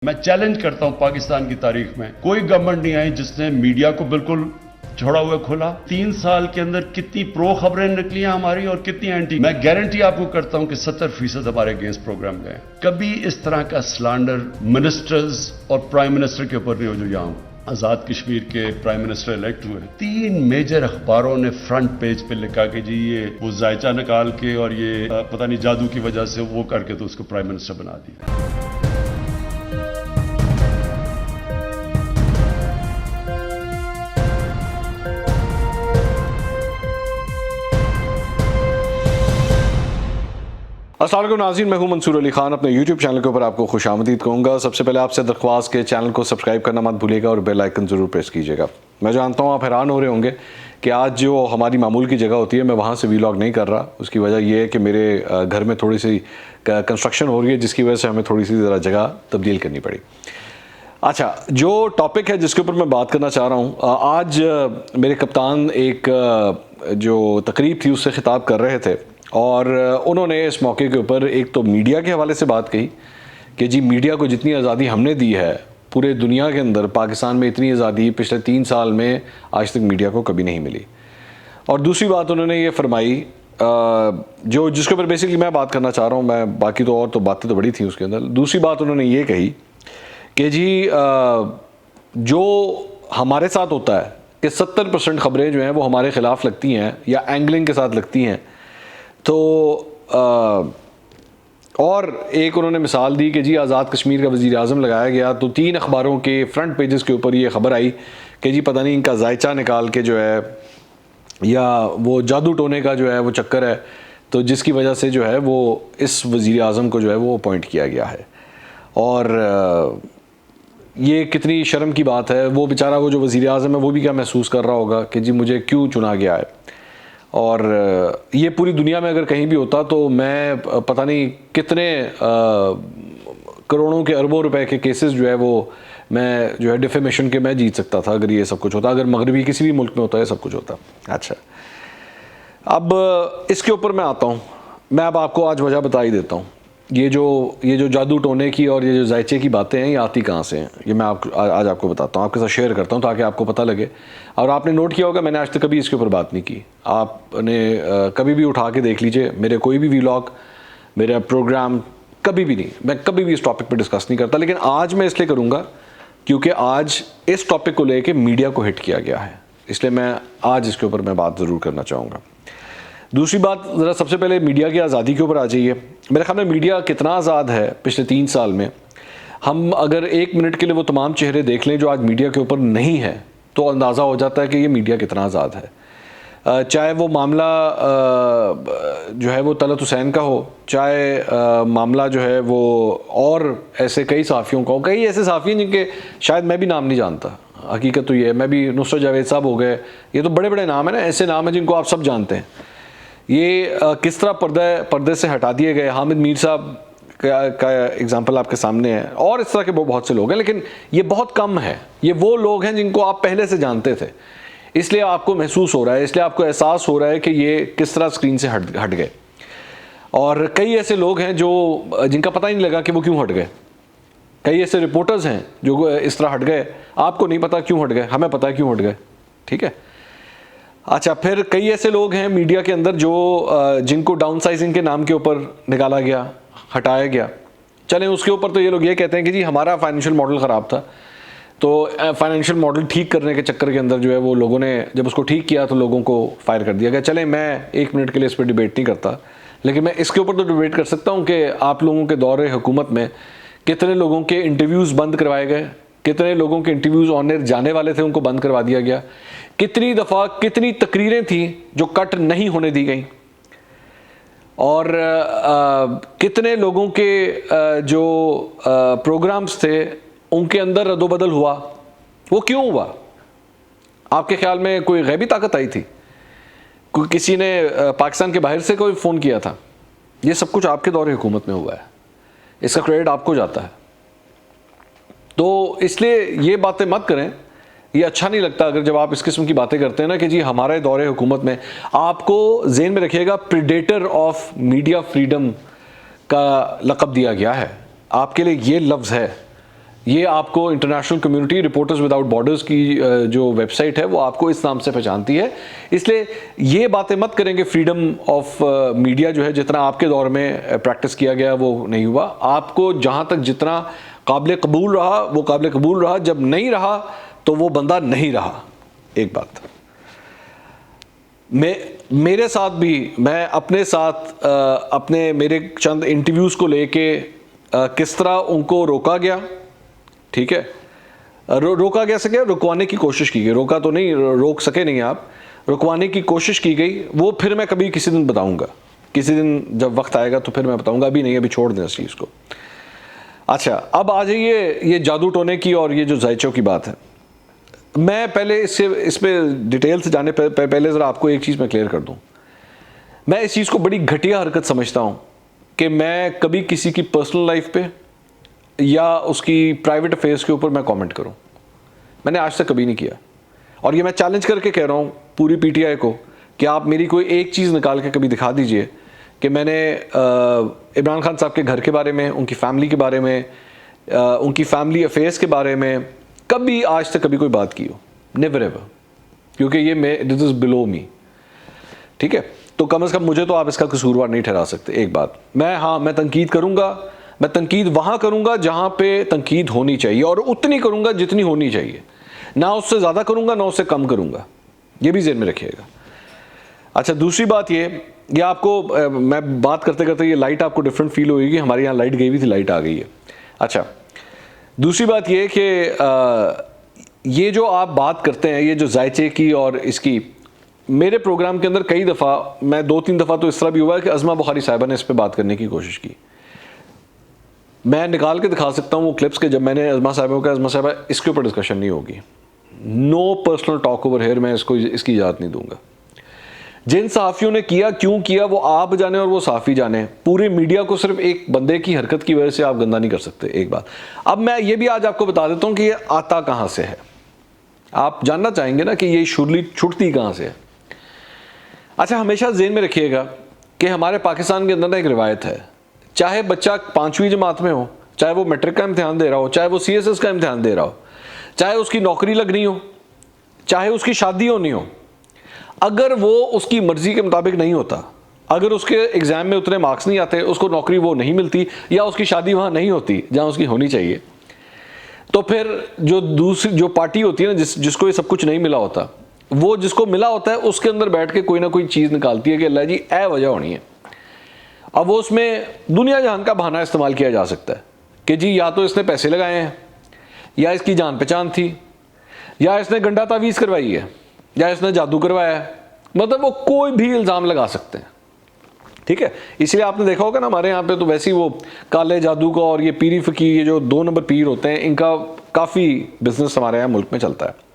मैं चैलेंज करता हूं पाकिस्तान की तारीख में कोई गवर्नमेंट नहीं आई जिसने मीडिया को बिल्कुल छोड़ा हुआ खोला। 3 साल के अंदर कितनी प्रो खबरें निकली हैं हमारी और कितनी एंटी। मैं गारंटी आपको करता हूं कि 70% हमारे अगेंस्ट प्रोग्राम गए। कभी इस तरह का स्लैंडर मिनिस्टर्स और प्राइम मिनिस्टर के ऊपर नहीं हो जो यहां आजाद कश्मीर के प्राइम मिनिस्टर इलेक्ट हुए। 3 मेजर अखबारों ने फ्रंट पेज पे लिखा कि जी ये वो जायचा निकाल के और ये पता नहीं जादू की वजह से वो करके तो उसको प्राइम मिनिस्टर बना दिया। अस्सलाम वालेकुम नाज़रीन, मैं हूं मंसूर अली खान। अपने यूट्यूब चैनल के ऊपर आपको खुशामदीद कहूँगा। सबसे पहले आपसे दरख्वास्त के चैनल को सब्सक्राइब करना मत भूलिएगा और बेल आइकन ज़रूर प्रेस कीजिएगा। मैं जानता हूं आप हैरान हो रहे होंगे कि आज जो हमारी मामूल की जगह होती है मैं वहाँ से वीलॉग नहीं कर रहा। उसकी वजह यह है कि मेरे घर में थोड़ी सी कंस्ट्रक्शन हो रही है जिसकी वजह से हमें थोड़ी सी ज़रा जगह तब्दील करनी पड़ी। अच्छा, जो टॉपिक है जिसके ऊपर मैं बात करना चाह रहा हूँ, आज मेरे कप्तान एक जो तकरीब थी उससे ख़िताब कर रहे थे और उन्होंने इस मौके के ऊपर एक तो मीडिया के हवाले से बात कही कि जी मीडिया को जितनी आज़ादी हमने दी है पूरे दुनिया के अंदर, पाकिस्तान में इतनी आज़ादी पिछले 3 साल में आज तक मीडिया को कभी नहीं मिली। और दूसरी बात उन्होंने ये फरमाई जो जिसके ऊपर बेसिकली मैं बात करना चाह रहा हूँ, मैं बाकी तो और तो बातें तो बड़ी थी उसके अंदर। दूसरी बात उन्होंने ये कही कि जी जो हमारे साथ होता है कि 70% खबरें जो हैं वो हमारे ख़िलाफ़ लगती हैं या एंगलिंग के साथ लगती हैं। तो और एक उन्होंने मिसाल दी कि जी आज़ाद कश्मीर का वज़ीर आज़म लगाया गया तो 3 अखबारों के फ्रंट पेजेस के ऊपर ये ख़बर आई कि जी पता नहीं इनका जायचा निकाल के जो है या वो जादू टोने का जो है वो चक्कर है, तो जिसकी वजह से जो है वो इस वज़ीर आज़म को जो है वो अपॉइंट किया गया है। और ये कितनी शर्म की बात है। वो बेचारा वो जो वज़ीर आज़म है वो भी क्या महसूस कर रहा होगा कि जी मुझे क्यों चुना गया है। और ये पूरी दुनिया में अगर कहीं भी होता तो मैं पता नहीं कितने करोड़ों के अरबों रुपए के केसेस जो है वो मैं जो है डिफेमेशन के मैं जीत सकता था अगर ये सब कुछ होता, अगर मगरबी किसी भी मुल्क में होता है सब कुछ होता। अच्छा, अब इसके ऊपर मैं आता हूँ। मैं अब आपको आज वजह बता ही देता हूँ। ये जो जादू टोने की और ये जो जायचे की बातें हैं ये आती कहाँ से हैं, ये मैं आज आपको बताता हूँ, आपके साथ शेयर करता हूँ ताकि आपको पता लगे। और आपने नोट किया होगा मैंने आज तक कभी इसके ऊपर बात नहीं की। आपने कभी भी उठा के देख लीजिए मेरे कोई भी व्लॉग, मेरा प्रोग्राम, कभी भी नहीं, मैं कभी भी इस टॉपिक पर डिस्कस नहीं करता। लेकिन आज मैं इसलिए करूँगा क्योंकि आज इस टॉपिक को लेकर मीडिया को हिट किया गया है, इसलिए मैं आज इसके ऊपर मैं बात ज़रूर करना चाहूँगा। दूसरी बात, ज़रा सबसे पहले मीडिया की आज़ादी के ऊपर आ जाइए। मेरे ख्याल में मीडिया कितना आज़ाद है पिछले 3 साल में। हम अगर 1 मिनट के लिए वो तमाम चेहरे देख लें जो आज मीडिया के ऊपर नहीं है तो अंदाज़ा हो जाता है कि ये मीडिया कितना आज़ाद है। चाहे वो मामला जो है वो तलत हुसैन का हो, चाहे मामला जो है वो और ऐसे कई सहाफ़ियों का हो। कई ऐसे सहाफ़ी हैं जिनके शायद मैं भी नाम नहीं जानता। हकीकत तो ये है, मैं भी नुसरत जावेद साहब हो गए, ये तो बड़े बड़े नाम हैं ना, ऐसे नाम हैं जिनको आप सब जानते हैं। ये किस तरह पर्दे से हटा दिए गए। हामिद मीर साहब का एग्जांपल आपके सामने है और इस तरह के बहुत से लोग हैं, लेकिन ये बहुत कम है। ये वो लोग हैं जिनको आप पहले से जानते थे, इसलिए आपको महसूस हो रहा है, इसलिए आपको एहसास हो रहा है कि ये किस तरह स्क्रीन से हट गए। और कई ऐसे लोग हैं जो जिनका पता ही नहीं लगा कि वो क्यों हट गए। कई ऐसे रिपोर्टर्स हैं जो इस तरह हट गए, आपको नहीं पता क्यों हट गए, हमें पता है क्यों हट गए। ठीक है। अच्छा, फिर कई ऐसे लोग हैं मीडिया के अंदर जो जिनको डाउन साइजिंग के नाम के ऊपर निकाला गया, हटाया गया। चलें उसके ऊपर तो ये लोग ये कहते हैं कि जी हमारा फाइनेंशियल मॉडल ख़राब था, तो फाइनेंशियल मॉडल ठीक करने के चक्कर के अंदर जो है वो लोगों ने जब उसको ठीक किया तो लोगों को फायर कर दिया गया। चलें मैं 1 मिनट के लिए इस पर डिबेट नहीं करता, लेकिन मैं इसके ऊपर तो डिबेट कर सकता हूँ कि आप लोगों के दौरे हुकूमत में कितने लोगों के इंटरव्यूज़ बंद करवाए गए, कितने लोगों के इंटरव्यूज़ ऑन एयर जाने वाले थे उनको बंद करवा दिया गया, कितनी दफ़ा कितनी तकरीरें थी जो कट नहीं होने दी गई, और कितने लोगों के जो प्रोग्राम्स थे उनके अंदर रद्दोबदल हुआ। वो क्यों हुआ? आपके ख्याल में कोई गैबी ताकत आई थी? कोई किसी ने पाकिस्तान के बाहर से कोई फ़ोन किया था? ये सब कुछ आपके दौरे हुकूमत में हुआ है, इसका क्रेडिट आपको जाता है। तो इसलिए ये बातें मत करें, ये अच्छा नहीं लगता अगर जब आप इस किस्म की बातें करते हैं ना कि जी हमारे दौरे हुकूमत में। आपको ज़हन में रखिएगा प्रीडेटर ऑफ मीडिया फ्रीडम का लक़ब दिया गया है, आपके लिए ये लफ्ज़ है ये आपको international community reporters without borders की जो वेबसाइट है वो आपको इस नाम से पहचानती है। इसलिए ये बातें मत करेंगे फ्रीडम ऑफ मीडिया जो है जितना आपके दौर में प्रैक्टिस किया गया वो नहीं हुआ। आपको जहाँ तक जितना काबिल कबूल रहा वो काबिल कबूल रहा, जब नहीं रहा तो वो बंदा नहीं रहा। एक बात मेरे साथ भी, मैं अपने साथ अपने मेरे चंद इंटरव्यूज़ को लेके किस तरह उनको रोका गया, ठीक है, रोका कैसे गया, रुकवाने की कोशिश की गई, रोका तो नहीं, रोक सके नहीं आप, रुकवाने की कोशिश की गई, वो फिर मैं कभी किसी दिन बताऊंगा, किसी दिन जब वक्त आएगा तो फिर मैं बताऊंगा, अभी नहीं, अभी छोड़ दें इस चीज़ को। अच्छा, अब आ जाइए ये जादू टोने की और ये जो जायचों की बात है। मैं पहले इस पर डिटेल से जाने पहले ज़रा आपको एक चीज़ मैं क्लियर कर दूँ। मैं इस चीज़ को बड़ी घटिया हरकत समझता हूँ कि मैं कभी किसी की पर्सनल लाइफ पे या उसकी प्राइवेट अफेयर्स के ऊपर मैं कमेंट करूं। मैंने आज तक कभी नहीं किया, और ये मैं चैलेंज करके कह रहा हूं पूरी पीटीआई को कि आप मेरी कोई एक चीज़ निकाल के कभी दिखा दीजिए कि मैंने इमरान खान साहब के घर के बारे में, उनकी फैमिली के बारे में, उनकी फैमिली अफेयर्स के बारे में कभी आज तक कभी कोई बात की हो। नेवर एवर, क्योंकि ये दिस इज़ बिलो मी, ठीक है। तो कम से कम मुझे तो आप इसका कसूरवार नहीं ठहरा सकते। एक बात मैं तनकीद करूँगा, मैं तनकीद वहाँ करूँगा जहाँ पे तनकीद होनी चाहिए, और उतनी करूँगा जितनी होनी चाहिए, ना उससे ज़्यादा करूँगा ना उससे कम करूँगा, ये भी ज़हन में रखिएगा। अच्छा, दूसरी बात ये आपको मैं बात करते करते ये लाइट आपको डिफरेंट फील होगी, हमारे यहाँ लाइट गई हुई थी, लाइट आ गई है। अच्छा, दूसरी बात ये कि ये जो आप बात करते हैं, ये जो जायचे की और इसकी, मेरे प्रोग्राम के अंदर कई दफ़ा, मैं 2-3 दफ़ा तो इस तरह भी हुआ है कि अज़मा बुखारी साहिबा ने इस पर बात करने की कोशिश की। मैं निकाल के दिखा सकता हूँ वो क्लिप्स के जब मैंने अज़मा साहिबा को कहा, अज़मा साहिबा इसके ऊपर डिस्कशन नहीं होगी, no personal talk over here, मैं इसकी इजाज़त नहीं दूंगा। जिन सहाफ़ियों ने किया, क्यों किया, वो आप जाने और वो सहाफ़ी जाने। पूरे मीडिया को सिर्फ एक बंदे की हरकत की वजह से आप गंदा नहीं कर सकते। एक बात अब मैं ये भी आज आपको बता देता हूँ कि ये आता कहाँ से है। आप जानना चाहेंगे ना कि ये शुरली छुटती कहाँ से है। अच्छा, हमेशा ज़हन में रखिएगा कि हमारे पाकिस्तान के अंदर ना एक रिवायत है, चाहे बच्चा 5वीं जमात में हो, चाहे वो मैट्रिक का इम्तिहान दे रहा हो, चाहे वो CSS का इम्तिहान दे रहा हो, चाहे उसकी नौकरी लगनी हो, चाहे उसकी शादी होनी हो, अगर वो उसकी मर्ज़ी के मुताबिक नहीं होता, अगर उसके एग्ज़ाम में उतने मार्क्स नहीं आते, उसको नौकरी वो नहीं मिलती, या उसकी शादी वहाँ नहीं होती जहाँ उसकी होनी चाहिए, तो फिर जो पार्टी होती है ना, जिसको ये सब कुछ नहीं मिला होता, वो जिसको मिला होता है उसके अंदर बैठ के कोई ना कोई चीज़ निकालती है कि अल्लाह जी ए वजह होनी है। अब वो उसमें दुनिया जहान का बहाना इस्तेमाल किया जा सकता है कि जी या तो इसने पैसे लगाए हैं, या इसकी जान पहचान थी, या इसने गंडा तावीज़ करवाई है, या इसने जादू करवाया है, मतलब वो कोई भी इल्ज़ाम लगा सकते हैं, ठीक है। इसलिए आपने देखा होगा ना, हमारे यहाँ पे तो वैसे ही वो काले जादू का और ये पीरी फ़कीर, ये जो 2 नंबर पीर होते हैं, इनका काफ़ी बिजनेस हमारे यहाँ मुल्क में चलता है।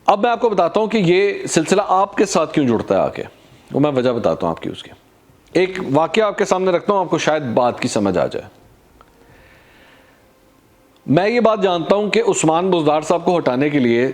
अब मैं आपको बताता हूँ कि ये सिलसिला आपके साथ क्यों जुड़ता है आके, वो मैं वजह बताता हूँ आपकी। उसकी एक वाकया आपके सामने रखता हूँ, आपको शायद बात की समझ आ जाए। मैं ये बात जानता हूँ कि उस्मान बुज़दार साहब को हटाने के लिए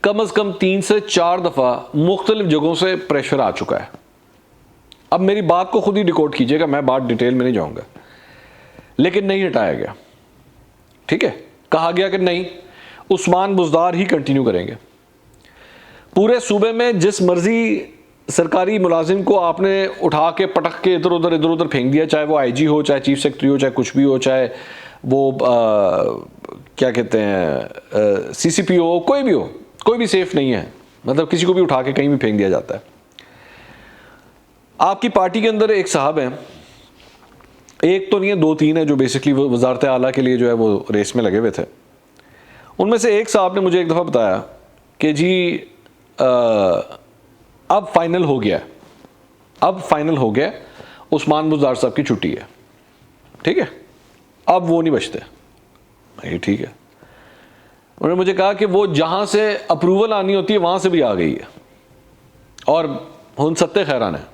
कम से कम 3 से 4 दफ़ा मुख्तलिफ जगहों से प्रेशर आ चुका है। अब मेरी बात को खुद ही डिकोड कीजिएगा, मैं बात डिटेल में नहीं जाऊँगा, लेकिन नहीं हटाया गया, ठीक है। कहा गया कि नहीं, उस्मान बुज़दार ही कंटिन्यू करेंगे। पूरे सूबे में जिस मर्जी सरकारी मुलाजिम को आपने उठा के पटक के इधर उधर फेंक दिया, चाहे वो IG हो, चाहे चीफ सेक्रेटरी हो, चाहे कुछ भी हो, चाहे वो क्या कहते हैं CCP हो, कोई भी हो, कोई भी सेफ नहीं है, मतलब किसी को भी उठा के कहीं भी फेंक दिया जाता है। आपकी पार्टी के अंदर एक साहब हैं, एक तो नहीं है, 2-3 है, जो बेसिकली वजारत आला के लिए जो है वो रेस में लगे हुए थे। उनमें से एक साहब ने मुझे एक दफ़ा बताया कि जी अब फाइनल हो गया, अब फाइनल हो गया, उस्मान बुज़दार साहब की छुट्टी है, ठीक है, अब वो नहीं बचते। ये ठीक है। उन्होंने मुझे कहा कि वो जहाँ से अप्रूवल आनी होती है वहाँ से भी आ गई है, और हुन सत्ते खैरान है,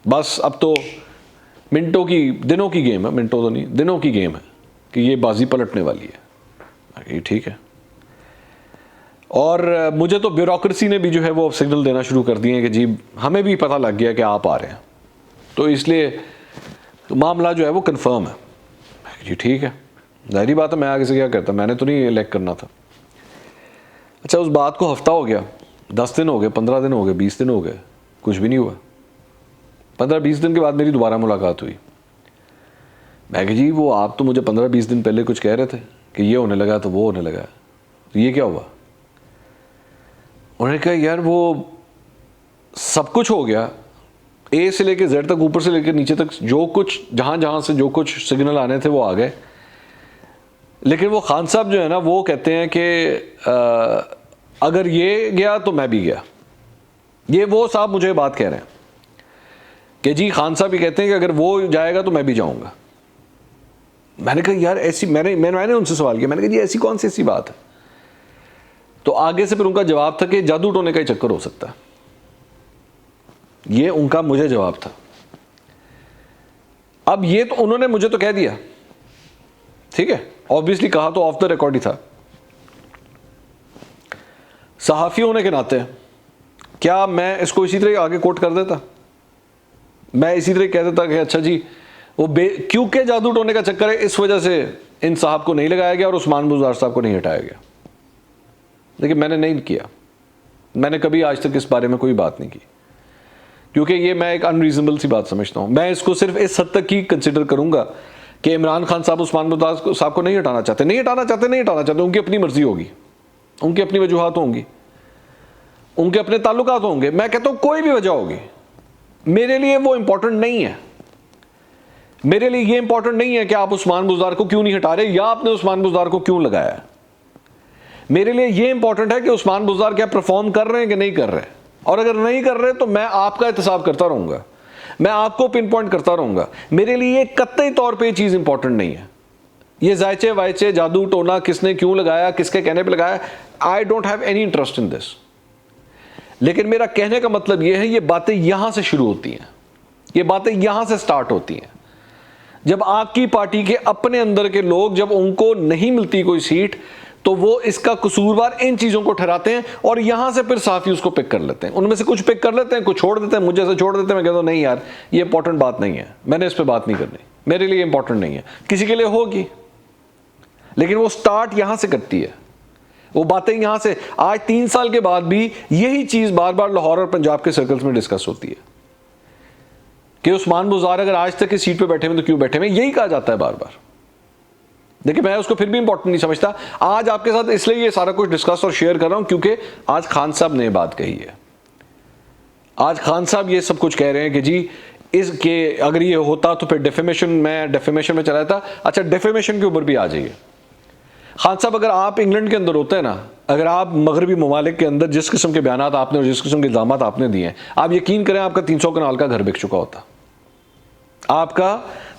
बस अब तो मिनटों की, दिनों की गेम है, मिनटों तो नहीं, दिनों की गेम है कि ये बाजी पलटने वाली है। ये ठीक है। और मुझे तो ब्यूरोक्रेसी ने भी जो है वो सिग्नल देना शुरू कर दिए हैं कि जी हमें भी पता लग गया कि आप आ रहे हैं, तो इसलिए मामला जो है वो कंफर्म है। जी ठीक है। जाहिर बात है, मैं आगे से क्या करता, मैंने तो नहीं इलेक्ट करना था। अच्छा, उस बात को हफ्ता हो गया, 10 दिन हो गए, 15 दिन हो गए, 20 दिन हो गए, कुछ भी नहीं हुआ। 15-20 दिन के बाद मेरी दोबारा मुलाकात हुई। मैं कहा जी वो आप तो मुझे 15-20 दिन पहले कुछ कह रहे थे कि ये होने लगा तो वो होने लगा, तो ये क्या हुआ? उन्होंने कहा यार वो सब कुछ हो गया, ए से लेकर जेड तक, ऊपर से लेकर नीचे तक, जो कुछ जहाँ जहाँ से जो कुछ सिग्नल आने थे वो आ गए। लेकिन वो खान साहब जो है ना, वो कहते हैं कि अगर ये गया तो मैं भी गया। ये वो साहब मुझे बात कह रहे हैं कि जी खान साहब ये कहते हैं कि अगर वो जाएगा तो मैं भी जाऊंगा। मैंने कहा यार ऐसी, मैंने उनसे सवाल किया, मैंने कहा जी ऐसी कौन सी ऐसी बात है? तो आगे से फिर उनका जवाब था कि जादू टोने का ही चक्कर हो सकता है। ये उनका मुझे जवाब था। अब ये तो उन्होंने मुझे तो कह दिया, ठीक है, ऑब्वियसली कहा तो ऑफ द रिकॉर्ड ही था। सहाफी होने के नाते क्या मैं इसको इसी तरह आगे कोट कर देता? मैं इसी तरह कह देता कि अच्छा जी वो क्योंकि जादू टोने का चक्कर है इस वजह से इन साहब को नहीं लगाया गया और उस्मान बुज़दार साहब को नहीं हटाया गया। लेकिन मैंने नहीं किया, मैंने कभी आज तक इस बारे में कोई बात नहीं की, क्योंकि ये मैं एक अनरीजनेबल सी बात समझता हूँ। मैं इसको सिर्फ इस हद तक ही कंसिडर करूँगा कि इमरान खान साहब उस्मान बुज़दार साहब को नहीं हटाना चाहते, नहीं हटाना चाहते, उनकी अपनी मर्जी होगी, उनकी अपनी वजूहात होंगी, उनके अपने ताल्लुकात होंगे। मैं कहता हूँ कोई भी वजह होगी, मेरे लिए वो इंपॉर्टेंट नहीं है। मेरे लिए ये इंपॉर्टेंट नहीं है कि आप उस्मान बुज़दार को क्यों नहीं हटा रहे या आपने उस्मान बुज़दार को क्यों लगाया। मेरे लिए ये इंपॉर्टेंट है कि उस्मान बुज़दार क्या परफॉर्म कर रहे हैं कि नहीं कर रहे, और अगर नहीं कर रहे तो मैं आपका एहतसाब करता रहूंगा, मैं आपको पिन पॉइंट करता रहूंगा। मेरे लिए कतई तौर पर चीज़ इंपॉर्टेंट नहीं है। ये जायचे वायचे जादू टोना किसने क्यों लगाया, किसके कहने पर लगाया, I don't have any interest in this. लेकिन मेरा कहने का मतलब यह है, ये बातें यहां से शुरू होती हैं, ये बातें यहां से स्टार्ट होती हैं। जब आपकी पार्टी के अपने अंदर के लोग, जब उनको नहीं मिलती कोई सीट, तो वो इसका कसूरवार इन चीजों को ठहराते हैं और यहां से फिर साफी उसको पिक कर लेते हैं। उनमें से कुछ पिक कर लेते हैं, कुछ छोड़ देते हैं, मुझे से छोड़ देते हैं। मैं कहता हूं नहीं यार ये इंपॉर्टेंट बात नहीं है, मैंने इस पर बात नहीं करनी, मेरे लिए इंपॉर्टेंट नहीं है। किसी के लिए होगी, लेकिन वो स्टार्ट यहां से करती है, वो बातें यहां से। आज 3 साल के बाद भी यही चीज बार बार लाहौर और पंजाब के सर्कल्स में डिस्कस होती है कि उस्मान बुज़दार अगर आज तक इस सीट पे बैठे हुए तो क्यों बैठे हुए, यही कहा जाता है बार बार। देखिए मैं उसको फिर भी इंपॉर्टेंट नहीं समझता। आज आपके साथ इसलिए ये सारा कुछ डिस्कस और शेयर कर रहा हूं क्योंकि आज खान साहब ने बात कही है। आज खान साहब ये सब कुछ कह रहे हैं कि जी इसके अगर ये होता तो फिर डेफेमेशन में चला था। अच्छा, डेफेमेशन के ऊपर भी आ जाइए। खान साहब अगर आप इंग्लैंड के अंदर होते हैं ना, अगर आप मगरबी ममालिक के अंदर जिस किस्म के बयान आपने और जिस किस्म के इल्जाम आपने दिए हैं, आप यकीन करें आपका 300 कनाल का घर बिक चुका होता, आपका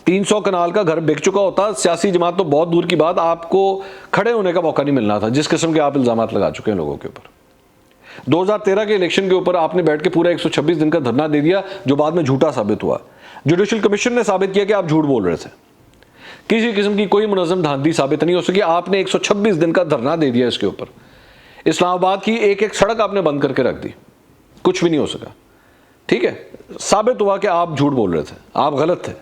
300 कनाल का घर बिक चुका होता। सियासी जमात तो बहुत दूर की बात, आपको खड़े होने का मौका नहीं मिलना था जिस किस्म के आप इल्जाम लगा चुके हैं लोगों के ऊपर। 2013 के इलेक्शन के ऊपर आपने बैठ के पूरा 126 दिन का धरना दे दिया, जो बाद में झूठा साबित हुआ। जुडिशल कमीशन ने साबित किया कि आप झूठ बोल रहे थे, किसी किस्म की कोई मुनज़्ज़म धांधली साबित नहीं हो सकी। आपने 126 दिन का धरना दे दिया इसके ऊपर। इस्लामाबाद की एक एक सड़क आपने बंद करके रख दी, कुछ भी नहीं हो सका। ठीक है, साबित हुआ कि आप झूठ बोल रहे थे, आप गलत थे।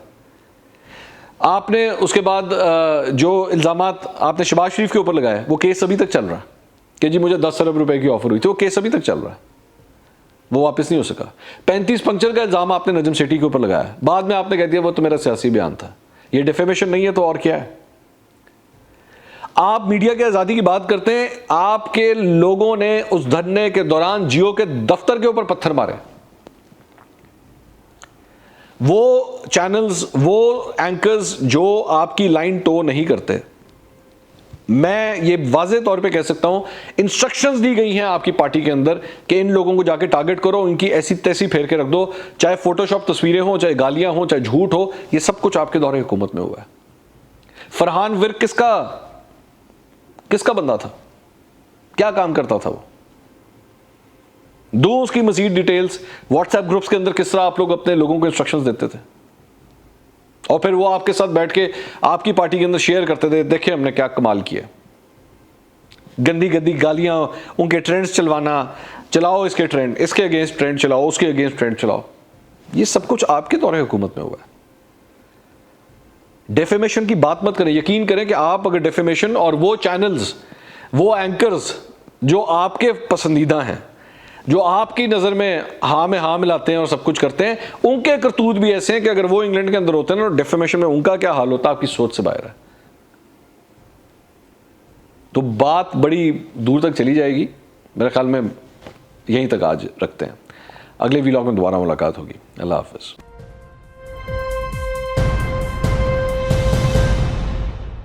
आपने उसके बाद जो इल्जामात आपने शहबाज शरीफ के ऊपर लगाए, वो केस अभी तक चल रहा है कि जी मुझे 10 अरब रुपए की ऑफर हुई थी, वो केस अभी तक चल रहा है, वो वापस नहीं हो सका। 35 पंक्चर का इल्जाम आपने नजम सेठी के ऊपर लगाया, बाद में आपने कह दिया वो तो मेरा सियासी बयान था। ये डिफेमेशन नहीं है तो और क्या है? आप मीडिया की आजादी की बात करते हैं, आपके लोगों ने उस धरने के दौरान जियो के दफ्तर के ऊपर पत्थर मारे। वो चैनल्स, वो एंकर्स जो आपकी लाइन टो नहीं करते, मैं ये वाज़ेह तौर पे कह सकता हूं, इंस्ट्रक्शंस दी गई हैं आपकी पार्टी के अंदर कि इन लोगों को जाके टारगेट करो, इनकी ऐसी तैसी फेर के रख दो, चाहे फोटोशॉप तस्वीरें हो, चाहे गालियां हो, चाहे झूठ हो, ये सब कुछ आपके दौरे हुकूमत में हुआ है। फरहान विर्क किसका बंदा था, क्या काम करता था वो? दो उसकी मजीद डिटेल्स। व्हाट्सएप ग्रुप्स के अंदर किस तरह आप लोग अपने लोगों को इंस्ट्रक्शंस देते थे और फिर वो आपके साथ बैठ के आपकी पार्टी के अंदर शेयर करते थे, देखिए हमने क्या कमाल किया। गंदी गंदी गालियां, उनके ट्रेंड्स चलवाना, चलाओ इसके ट्रेंड, इसके अगेंस्ट ट्रेंड चलाओ, उसके अगेंस्ट ट्रेंड चलाओ, ये सब कुछ आपके दौरे हुकूमत में हुआ है। डेफेमेशन की बात मत करें। यकीन करें कि आप अगर डेफेमेशन और वो चैनल्स, वो एंकर्स जो आपके पसंदीदा हैं, जो आपकी नज़र में हाँ मिलाते हैं और सब कुछ करते हैं, उनके करतूत भी ऐसे हैं कि अगर वो इंग्लैंड के अंदर होते हैं ना, डेफेमेशन में उनका क्या हाल होता, आपकी सोच से बाहर है। तो बात बड़ी दूर तक चली जाएगी, मेरे ख्याल में यहीं तक आज रखते हैं। अगले व्लॉग में दोबारा मुलाकात होगी। अल्लाह हाफ़िज़।